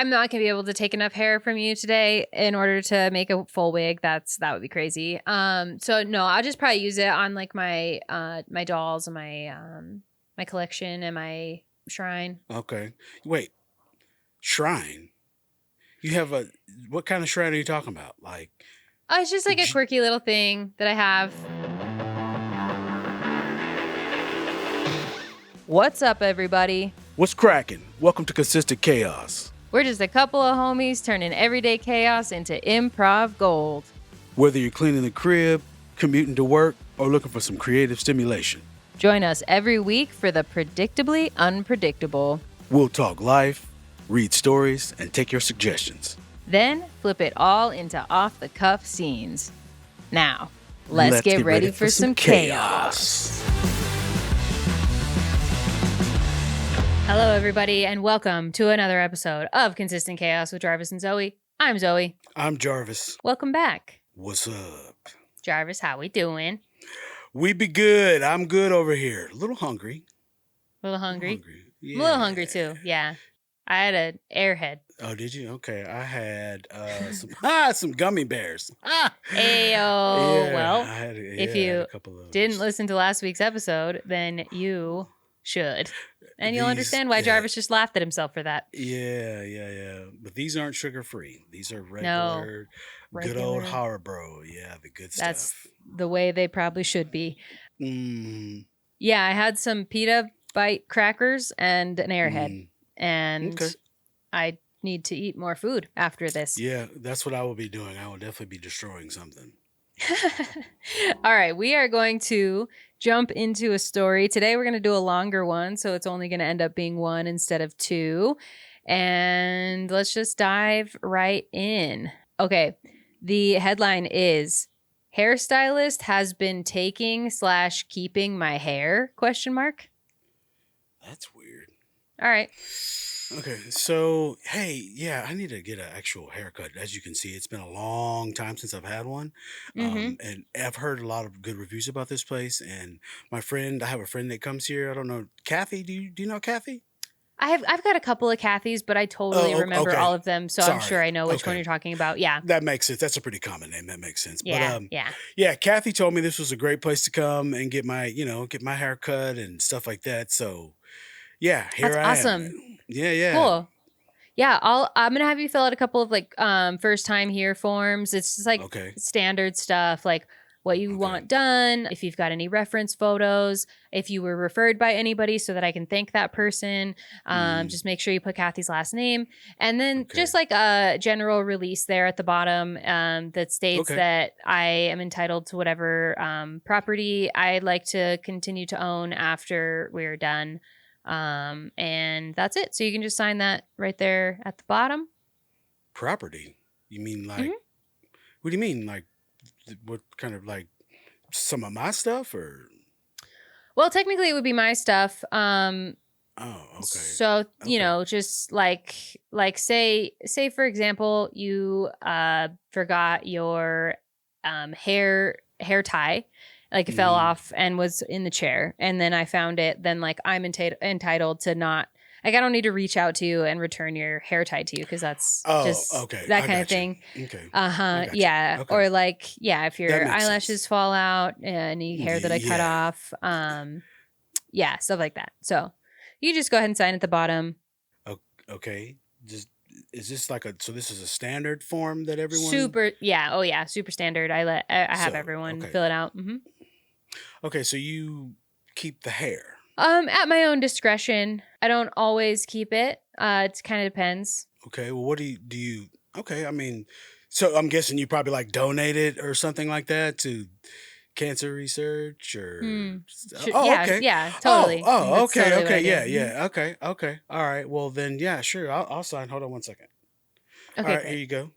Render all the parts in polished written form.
I'm not going to be able to take enough hair from you today in order to make a full wig. That would be crazy. So no, I'll just probably use it on like my my dolls and my collection and my shrine. Okay. Wait, shrine? You have what kind of shrine are you talking about? Like, Oh, it's just like a j- quirky little thing that I have. What's up, everybody? what's cracking? Welcome to Consistent Chaos. We're just a couple of homies turning everyday chaos into improv gold. Whether you're cleaning the crib, commuting to work, or looking for some creative stimulation, Join us every week for the predictably unpredictable. we'll talk life, read stories, and take your suggestions. Then flip it all into off-the-cuff scenes. Now, let's get ready for some chaos. Hello, everybody, and welcome to another episode of Consistent Chaos with Jarvis and Zoey. I'm Zoey. I'm Jarvis. Welcome back. What's up? Jarvis, how we doing? We be good. I'm good over here. A little hungry. A little hungry? Yeah. I'm a little hungry, too. Yeah. I had an airhead. Oh, did you? Okay. I had some gummy bears. Ayo. Yeah, Well, I had, if yeah, I had you a couple of didn't those. listen to last week's episode, then you should. And you'll These- understand why yeah. Jarvis just laughed at himself for that. Yeah. But these aren't sugar free. These are regular, good old regular. Haribo. Yeah, the good That's stuff. the way they probably should be. Mm, Yeah, I had some pita bite crackers and an airhead. And Okay. I need to eat more food after this. Yeah, that's what I will be doing. I will definitely be destroying something. All right, we are going to jump into a story. Today we're going to do a longer one, so it's only going to end up being one instead of two. And let's just dive right in. Okay, the headline is Hairstylist has been taking/keeping my hair? ? That's weird. All right. Okay, so hey, yeah, I need to get an actual haircut. As you can see, it's been a long time since I've had one, Mm-hmm. and I've heard a lot of good reviews about this place. And I have a friend that comes here. I don't know, Kathy. Do you know Kathy? I've got a couple of Kathys, but I totally remember Okay. all of them, so I'm Sorry. sure I know which one Okay. you're talking about. Yeah. That makes sense. That's a pretty common name. That makes sense. Yeah. But Yeah. yeah, Kathy told me this was a great place to come and get my hair cut and stuff like that. So yeah, here That's I awesome. am. Yeah. Cool. Yeah, I'm gonna have you fill out a couple of like first time here forms. It's just like Okay. standard stuff, like what you Okay. want done, if you've got any reference photos, if you were referred by anybody so that I can thank that person. Just make sure you put Kathy's last name. And then Okay. just like a general release there at the bottom that states Okay. that I am entitled to whatever property I'd like to continue to own after we're done. And that's it. So you can just sign that right there at the bottom. Property? You mean like? Mhm. What do you mean like? What kind of like some of my stuff or? Well, technically it would be my stuff. Oh, okay. So, you Okay. know, just like say for example, you forgot your hair tie, like it fell Mhm. off and was in the chair, and then I found it, then like I'm entitled to not, like I don't need to reach out to you and return your hair tie to you because that's Oh, just okay. that I kind of got you. thing. Okay. I got you. Yeah. Okay. Or like, yeah, if your That makes eyelashes sense. fall out, any hair that I cut Yeah. off, yeah, stuff like that. So you just go ahead and sign at the bottom. Okay. Just is this like so this is a standard form that everyone? Super, yeah, oh yeah, super standard. I have So, everyone okay. fill it out. Okay, so you keep the hair. At my own discretion. I don't always keep it. It kind of depends. Okay, well, what do you? Okay, I mean, so I'm guessing you probably like donate it or something like that to cancer research or. Oh, Yeah, okay. yeah, totally. Oh, That's okay, totally what I okay, do. yeah. Okay. All right. Well, then, yeah, sure. I'll sign. Hold on one second. All Okay, right, great. here you go.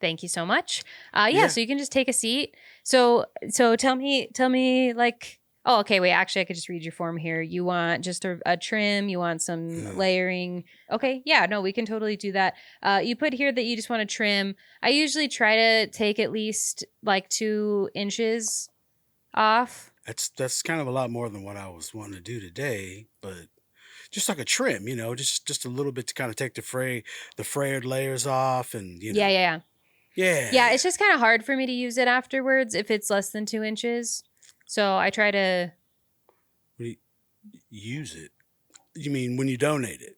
Thank you so much. Yeah. Yeah, so you can just take a seat. So tell me like, oh, okay, wait, actually I could just read your form here. You want just a trim, you want some layering. Okay, yeah, no, we can totally do that. You put here that you just want to trim. I usually try to take at least like 2 inches off. That's kind of a lot more than what I was wanting to do today, but just like a trim, just a little bit to kind of take the frayed layers off, and Yeah, yeah, yeah. Yeah, yeah. it's just kind of hard for me to use it afterwards if it's less than 2 inches. So I try to. When you use it, you mean when you donate it?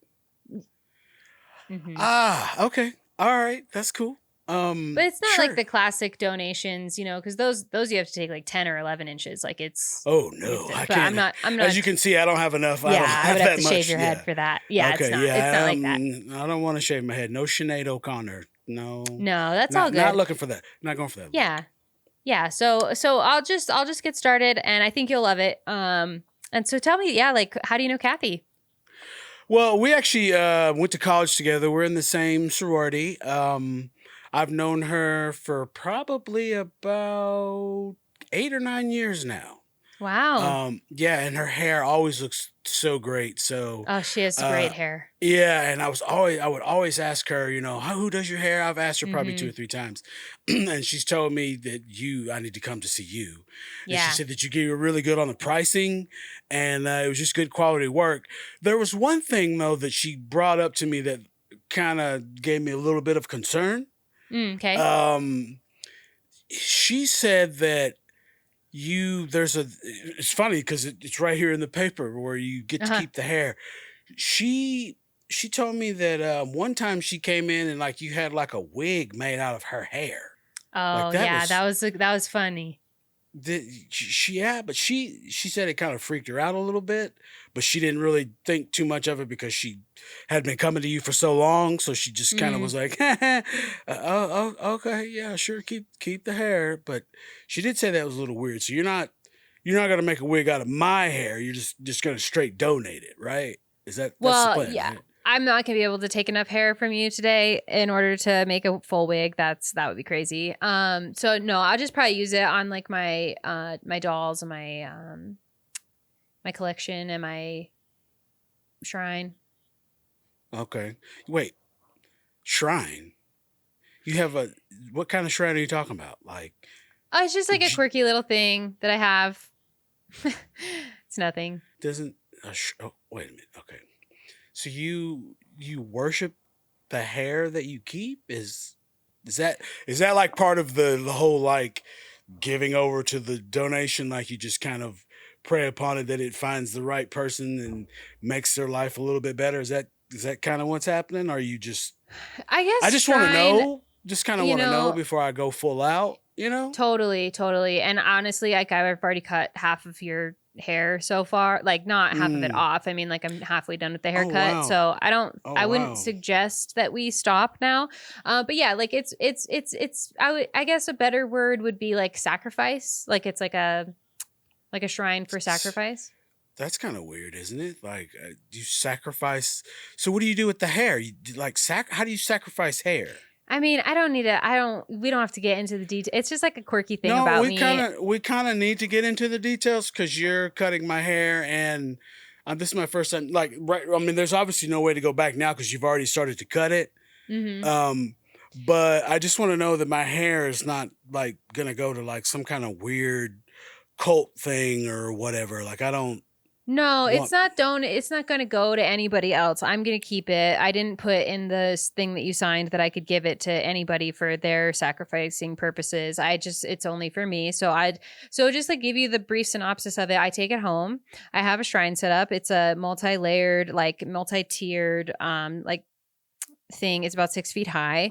Hmm. Ah, okay, all right, that's cool. But it's not like Sure. the classic donations, because those you have to take like 10 or 11 inches. Like Oh you have no, to. I But I'm can't. not. I'm As you not. can see, I don't have enough. I Yeah, don't I would have have that to shave much. your head Yeah. for that. Yeah, it's Okay. not. It's not Yeah. like that. I don't want to shave my head. No Sinead O'Connor. No. No, that's all Not good. looking for that. Not going for that look. Yeah, yeah. So I'll just get started, and I think you'll love it. And so tell me, yeah, like how do you know Kathy? Well, we actually went to college together. We're in the same sorority. I've known her for probably about 8 or 9 years now. Wow. Yeah, and her hair always looks so great. So, Oh, she has uh, great hair. yeah, and I would always ask her, who does your hair? I've asked her probably two Mm-hmm. or three times, and she's told me that I need to come to see you, and she Yeah. said that you gave her really good on the pricing, and it was just good quality work. There was one thing though that she brought up to me that kind of gave me a little bit of concern. Okay. Um, she said that it's funny because it's right here in the paper where you get to Uh-huh. keep the hair. She she told me that one time she came in and like you had like a wig made out of her hair. Like Oh, that yeah, was that was funny. yeah, but she said it kind of freaked her out a little bit, but she didn't really think too much of it because she had been coming to you for so long, so she just kind of Mhm. was like, oh, okay, yeah, sure, keep the hair." But she did say that was a little weird. So you're not gonna make a wig out of my hair. You're just gonna straight donate it, right? That's the Well, plan, yeah, right? I'm not gonna be able to take enough hair from you today in order to make a full wig. That would be crazy. So no, I'll just probably use it on like my dolls and my collection and my shrine. Okay. Wait, shrine. You have a what kind of shrine are you talking about? Like, Oh, it's just like a j- quirky little thing that I have. It's nothing. doesn't oh, wait a minute. Okay. So you worship the hair that you keep? Is that like part of the whole like giving over to the donation, like you just kind of pray upon it that it finds the right person and makes their life a little bit better? Is that kind of what's happening? Or are you just I I guess just want to shrine, know, just kind of you want to know know, before I go full out? totally, totally. And honestly, like I've already cut half of your hair so far. Like not half of it Mm. off. I mean, like I'm halfway done with the Oh haircut. wow. So Oh I wouldn't wow. suggest that we stop now. But yeah, like it's I guess a better word would be like sacrifice. Like it's like a shrine for sacrifice. That's kind of weird, isn't it? Like, you sacrifice. So, what do you do with the hair? How do you sacrifice hair? I mean, we don't have to get into the detail. It's just like a quirky thing No, about we me. kind of we kind of need to get into the details because you're cutting my hair, and this is my first time. Like, right? I mean, there's obviously no way to go back now because you've already started to cut it. Hmm. Um, but I just want to know that my hair is not like gonna go to like some kind of weird cult thing or whatever. Like, I don't No, want. it's not going to go to anybody else. I'm going to keep it. I didn't put in this thing that you signed that I could give it to anybody for their sacrificing purposes. It's only for me. So just like give you the brief synopsis of it. I take it home. I have a shrine set up. It's a multi-layered, like multi-tiered, like thing. It's about 6 feet high.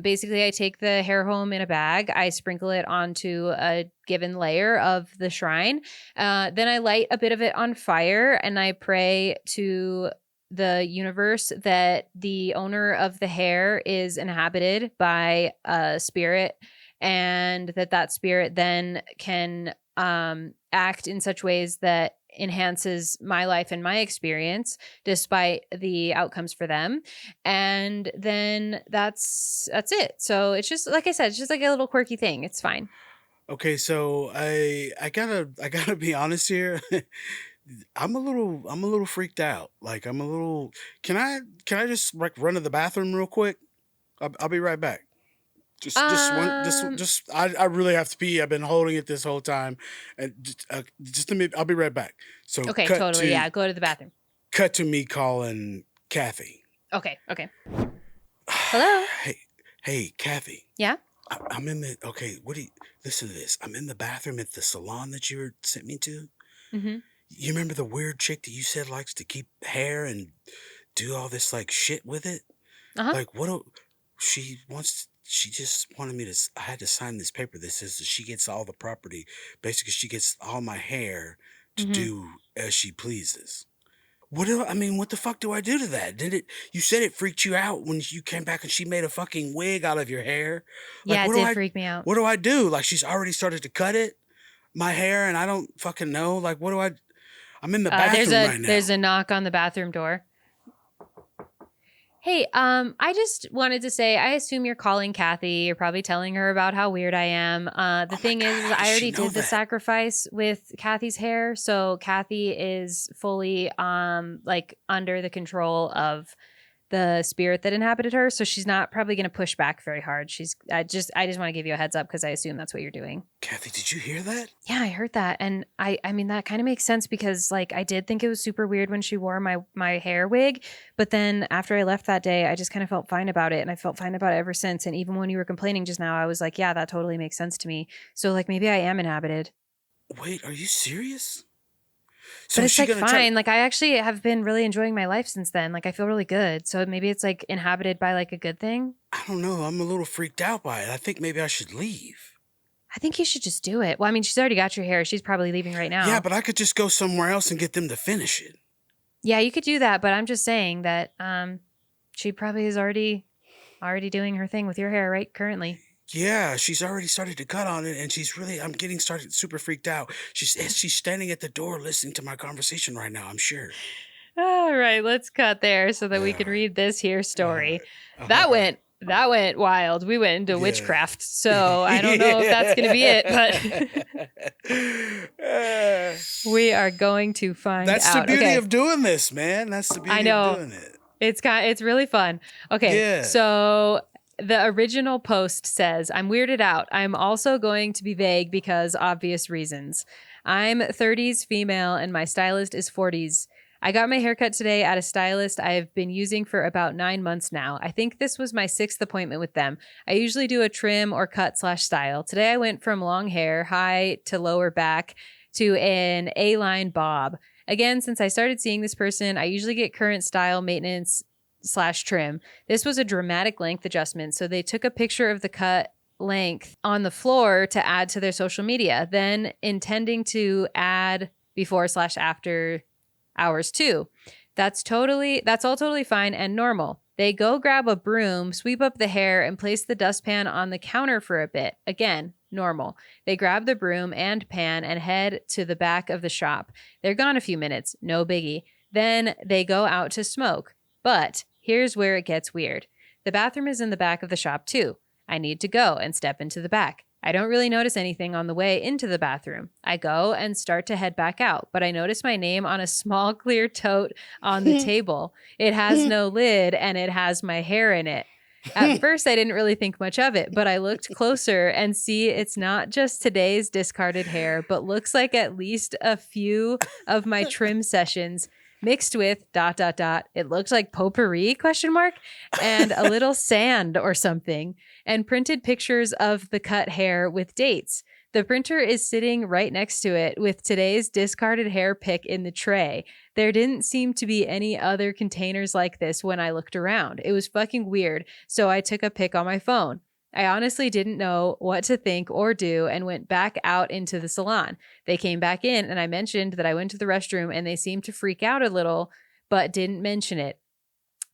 Basically, I take the hair home in a bag. I sprinkle it onto a given layer of the shrine. Then I light a bit of it on fire and I pray to the universe that the owner of the hair is inhabited by a spirit and that spirit then can act in such ways that enhances my life and my experience despite the outcomes for them. And then that's it. So it's just like I said, it's just like a little quirky thing. It's fine. Okay, so I gotta be honest here. I'm a little freaked out. Like I'm a little. Can I just like run to the bathroom real quick? I'll be right back. Just one. Um Just I really have to pee. I've been holding it this whole time, and just let me. I'll be right back. So okay, cut totally. to Yeah, go to the bathroom. cut to me calling Kathy. Okay. Hello? Hey, Kathy. Yeah? I'm in the, okay, listen to this. I'm in the bathroom at the salon that you sent me to. Mm-hmm. You remember the weird chick that you said likes to keep hair and do all this like shit with it? Uh-huh. Like she just wanted me to, I had to sign this paper that says that she gets all the property. Basically, she gets all my hair to Mm-hmm. do as she pleases. What the fuck do I do to that? You said it freaked you out when you came back and she made a fucking wig out of your hair. Like, Yeah, it did freak me out. what do I do? Like, she's already started to cut my hair, and I don't fucking know. Like, I'm in the bathroom right now. There's a knock on the bathroom door. Hey, I just wanted to say, I assume you're calling Kathy. You're probably telling her about how weird I am. The thing is, How does I she already know did the that? sacrifice with Kathy's hair, so Kathy is fully like under the control of the spirit that inhabited her. So she's not probably going to push back very hard. I just want to give you a heads up because I assume that's what you're doing. Kathy, did you hear that? Yeah, I heard that. And I mean, that kind of makes sense because like I did think it was super weird when she wore my hair wig. But then after I left that day, I just kind of felt fine about it. And I felt fine about it ever since. And even when you were complaining just now, I was like, yeah, that totally makes sense to me. So like maybe I am inhabited. Wait, are you serious? So But is it's she like gonna fine. try? Like I actually have been really enjoying my life since then. Like I feel really good. So maybe it's like inhabited by like a good thing. I don't know. I'm a little freaked out by it. I think maybe I should leave. I think you should just do it. Well, I mean, she's already got your hair. She's probably leaving right now. Yeah, but I could just go somewhere else and get them to finish it. Yeah, you could do that, but I'm just saying that she probably is already doing her thing with your hair right currently. Yeah, she's already started to cut on it, and I'm getting started super freaked out. She's standing at the door listening to my conversation right now, I'm sure. All right, let's cut there so that we can All right. read this here story. All That right. went wild. We went into Yeah. witchcraft. So I don't know if that's going to be it, but we are going to find That's out. the beauty Okay. of doing this, man. That's the beauty I know. of doing it. It's really fun. Okay. Yeah. So the original post says, I'm weirded out. I'm also going to be vague because obvious reasons. I'm 30s female and my stylist is 40s. I got my haircut today at a stylist I've been using for about 9 months now. I think this was my 6th appointment with them. I usually do a trim or cut/style. Today I went from long hair, high to lower back, to an A-line bob. Again, since I started seeing this person, I usually get current style maintenance/trim. This was a dramatic length adjustment, so they took a picture of the cut length on the floor to add to their social media, then intending to add before/after hours too. That's all totally fine and normal. They go grab a broom, sweep up the hair, and place the dustpan on the counter for a bit. Again, normal. They grab the broom and pan and head to the back of the shop. They're gone a few minutes, no biggie. Then they go out to smoke. But here's where it gets weird. The bathroom is in the back of the shop too. I need to go and step into the back. I don't really notice anything on the way into the bathroom. I go and start to head back out, but I notice my name on a small clear tote on the table. It has no lid and it has my hair in it. At first, I didn't really think much of it, but I looked closer and see it's not just today's discarded hair, but looks like at least a few of my trim sessions mixed with ... It looks like potpourri ? And a little sand or something, and printed pictures of the cut hair with dates. The printer is sitting right next to it with today's discarded hair pick in the tray. There didn't seem to be any other containers like this when I looked around. It was fucking weird, so I took a pic on my phone. I honestly didn't know what to think or do and went back out into the salon. They came back in and I mentioned that I went to the restroom and they seemed to freak out a little, but didn't mention it.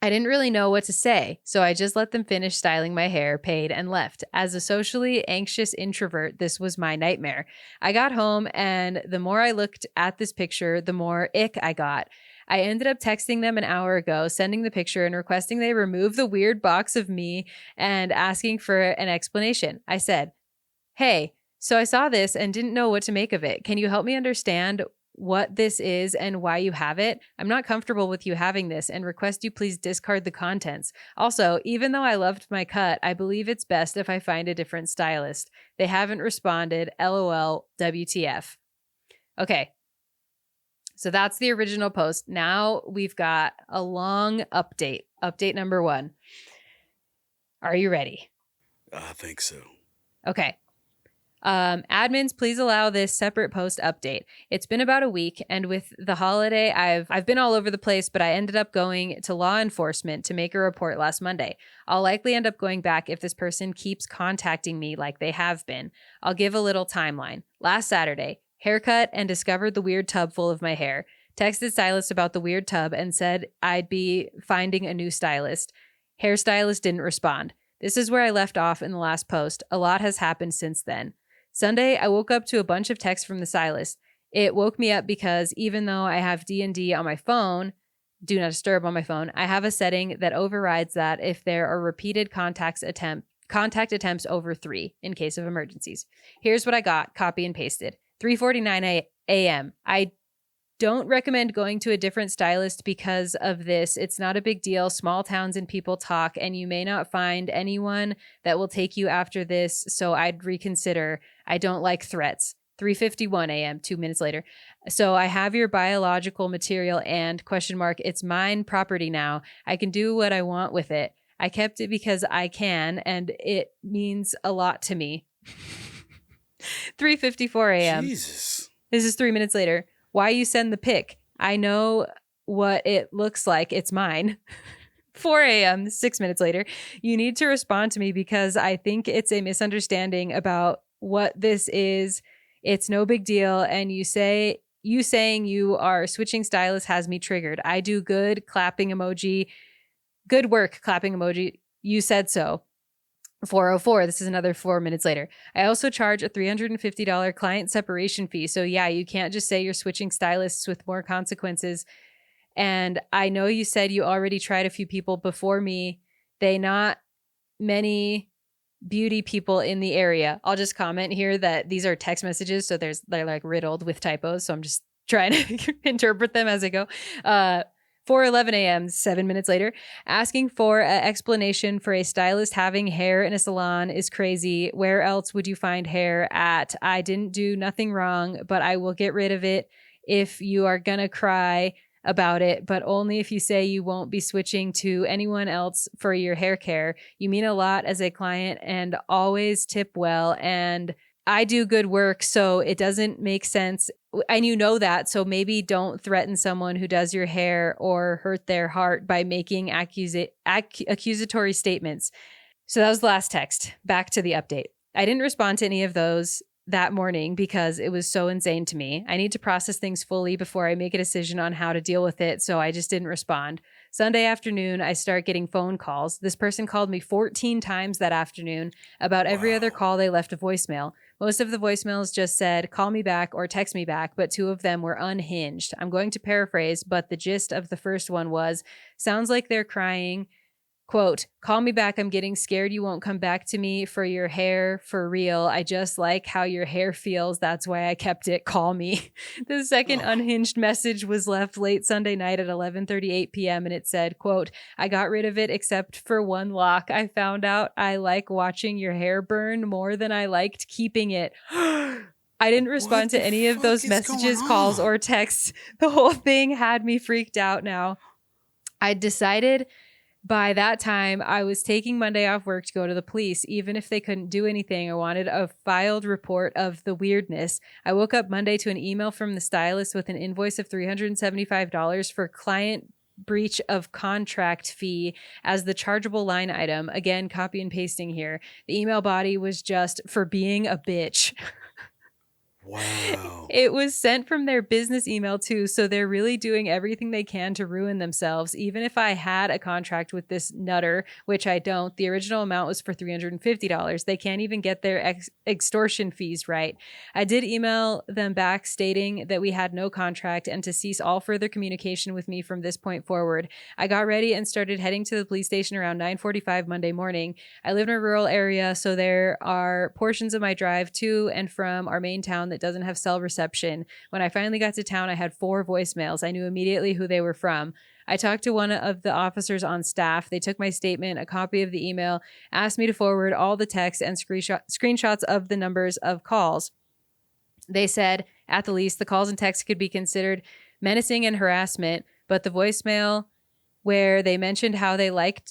I didn't really know what to say, so I just let them finish styling my hair, paid, and left. As a socially anxious introvert, this was my nightmare. I got home, and the more I looked at this picture, the more ick I got. I ended up texting them an hour ago, sending the picture and requesting they remove the weird box of me and asking for an explanation. I said, hey, so I saw this and didn't know what to make of it. Can you help me understand what this is and why you have it? I'm not comfortable with you having this and request you please discard the contents. Also, even though I loved my cut, I believe it's best if I find a different stylist. They haven't responded. LOL, WTF. Okay. So that's the original post. Now we've got a long update. Update number 1. Are you ready? I think so. Okay. Admins, please allow this separate post update. It's been about a week, and with the holiday, I've been all over the place, but I ended up going to law enforcement to make a report last Monday. I'll likely end up going back if this person keeps contacting me like they have been. I'll give a little timeline. Last Saturday, haircut and discovered the weird tub full of my hair. Texted stylist about the weird tub and said I'd be finding a new stylist. Hairstylist didn't respond. This is where I left off in the last post. A lot has happened since then. Sunday, I woke up to a bunch of texts from the stylist. It woke me up because even though I have D&D on my phone, do not disturb on my phone, I have a setting that overrides that if there are repeated contact attempts over 3 in case of emergencies. Here's what I got, copy and pasted. 3:49 a.m. I don't recommend going to a different stylist because of this. It's not a big deal. Small towns and people talk, and you may not find anyone that will take you after this, so I'd reconsider. I don't like threats. 3:51 a.m., 2 minutes later. So I have your biological material and ? It's mine property now. I can do what I want with it. I kept it because I can, and it means a lot to me. 3:54 a.m. Jesus. This is 3 minutes later. Why you send the pic? I know what it looks like. It's mine. 4 a.m., 6 minutes later. You need to respond to me because I think it's a misunderstanding about what this is. It's no big deal. And you saying you are switching stylists has me triggered. I do good clapping emoji. Good work, clapping emoji. You said so. 4:04. This is another 4 minutes later. I also charge a $350 client separation fee. So yeah, you can't just say you're switching stylists with more consequences. And I know you said you already tried a few people before me. They not many beauty people in the area. I'll just comment here that these are text messages. So they're like riddled with typos. So I'm just trying to interpret them as I go. 4:11 a.m., 7 minutes later, asking for an explanation for a stylist having hair in a salon is crazy. Where else would you find hair at? I didn't do nothing wrong, but I will get rid of it if you are gonna cry about it, but only if you say you won't be switching to anyone else for your hair care. You mean a lot as a client and always tip well, and I do good work, so it doesn't make sense. And you know that, so maybe don't threaten someone who does your hair or hurt their heart by making accusatory statements. So that was the last text. Back to the update. I didn't respond to any of those that morning because it was so insane to me. I need to process things fully before I make a decision on how to deal with it, so I just didn't respond. Sunday afternoon, I start getting phone calls. This person called me 14 times that afternoon. About every other call, they left a voicemail. Most of the voicemails just said, call me back or text me back, but 2 of them were unhinged. I'm going to paraphrase, but the gist of the first one was, sounds like they're crying. Quote, call me back. I'm getting scared you won't come back to me for your hair for real. I just like how your hair feels. That's why I kept it. Call me. The second unhinged message was left late Sunday night at 11:38 p.m. and it said, quote, I got rid of it except for one lock. I found out I like watching your hair burn more than I liked keeping it. I didn't respond to any of those messages, calls, or texts. The whole thing had me freaked out now. I decided by that time, I was taking Monday off work to go to the police. Even if they couldn't do anything, I wanted a filed report of the weirdness. I woke up Monday to an email from the stylist with an invoice of $375 for client breach of contract fee as the chargeable line item. Again, copy and pasting here. The email body was just for being a bitch. Wow. It was sent from their business email too, so they're really doing everything they can to ruin themselves. Even if I had a contract with this nutter, which I don't, the original amount was for $350. They can't even get their extortion fees right. I did email them back stating that we had no contract and to cease all further communication with me from this point forward. I got ready and started heading to the police station around 9:45 Monday morning. I live in a rural area, so there are portions of my drive to and from our main town that doesn't have cell reception. When I finally got to town, I had 4 voicemails. I knew immediately who they were from. I talked to one of the officers on staff. They took my statement, a copy of the email, asked me to forward all the texts and screenshots of the numbers of calls. They said, at the least, the calls and texts could be considered menacing and harassment, but the voicemail where they mentioned how they like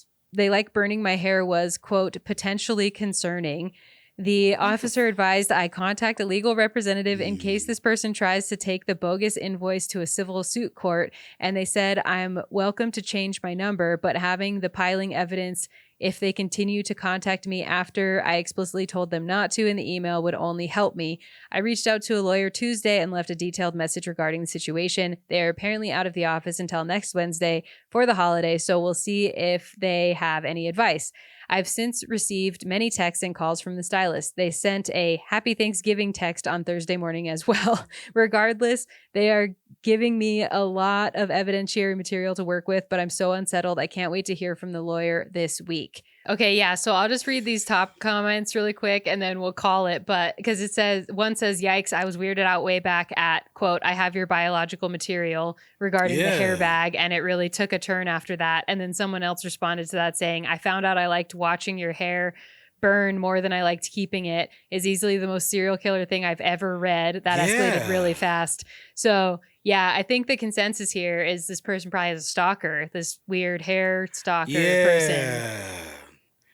burning my hair was, quote, potentially concerning. The officer advised I contact a legal representative in case this person tries to take the bogus invoice to a civil suit court. And they said I'm welcome to change my number, but having the piling evidence if they continue to contact me after I explicitly told them not to in the email would only help me. I reached out to a lawyer Tuesday and left a detailed message regarding the situation. They are apparently out of the office until next Wednesday for the holiday, so we'll see if they have any advice. I've since received many texts and calls from the stylist. They sent a happy Thanksgiving text on Thursday morning as well. Regardless, they are giving me a lot of evidentiary material to work with, but I'm so unsettled. I can't wait to hear from the lawyer this week. Okay, yeah, so I'll just read these top comments really quick and then we'll call it. But because it says, one says, yikes, I was weirded out way back at, quote, I have your biological material regarding the hair bag. And it really took a turn after that. And then someone else responded to that saying, I found out I liked watching your hair burn more than I liked keeping it. Is easily the most serial killer thing I've ever read. That escalated really fast. So yeah, I think the consensus here is this person probably has a stalker, this weird hair stalker person.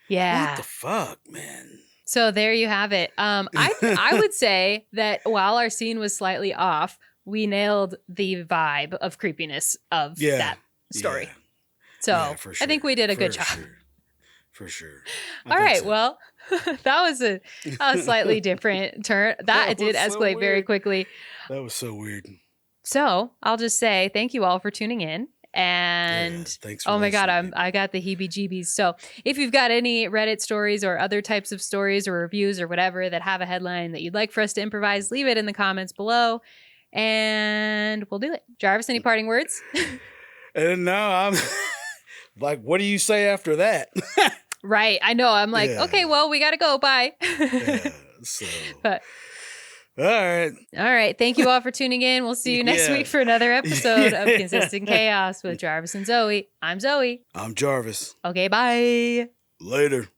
Yeah. What the fuck, man? So there you have it. I would say that while our scene was slightly off, we nailed the vibe of creepiness of that story. So sure. I think we did a good job. For sure. All right. So. Well, that was a slightly different turn. That did escalate very quickly. That was so weird. So I'll just say thank you all for tuning in. And thanks for oh my God, I got the heebie-jeebies. So if you've got any Reddit stories or other types of stories or reviews or whatever that have a headline that you'd like for us to improvise, leave it in the comments below and we'll do it. Jarvis, any parting words? And no, I'm like, what do you say after that? Right. I know. I'm like, okay, well, we got to go. Bye. But all right. Thank you all for tuning in. We'll see you next week for another episode of Consistent Chaos with Jarvis and Zoey. I'm Zoey. I'm Jarvis. Okay, bye. Later.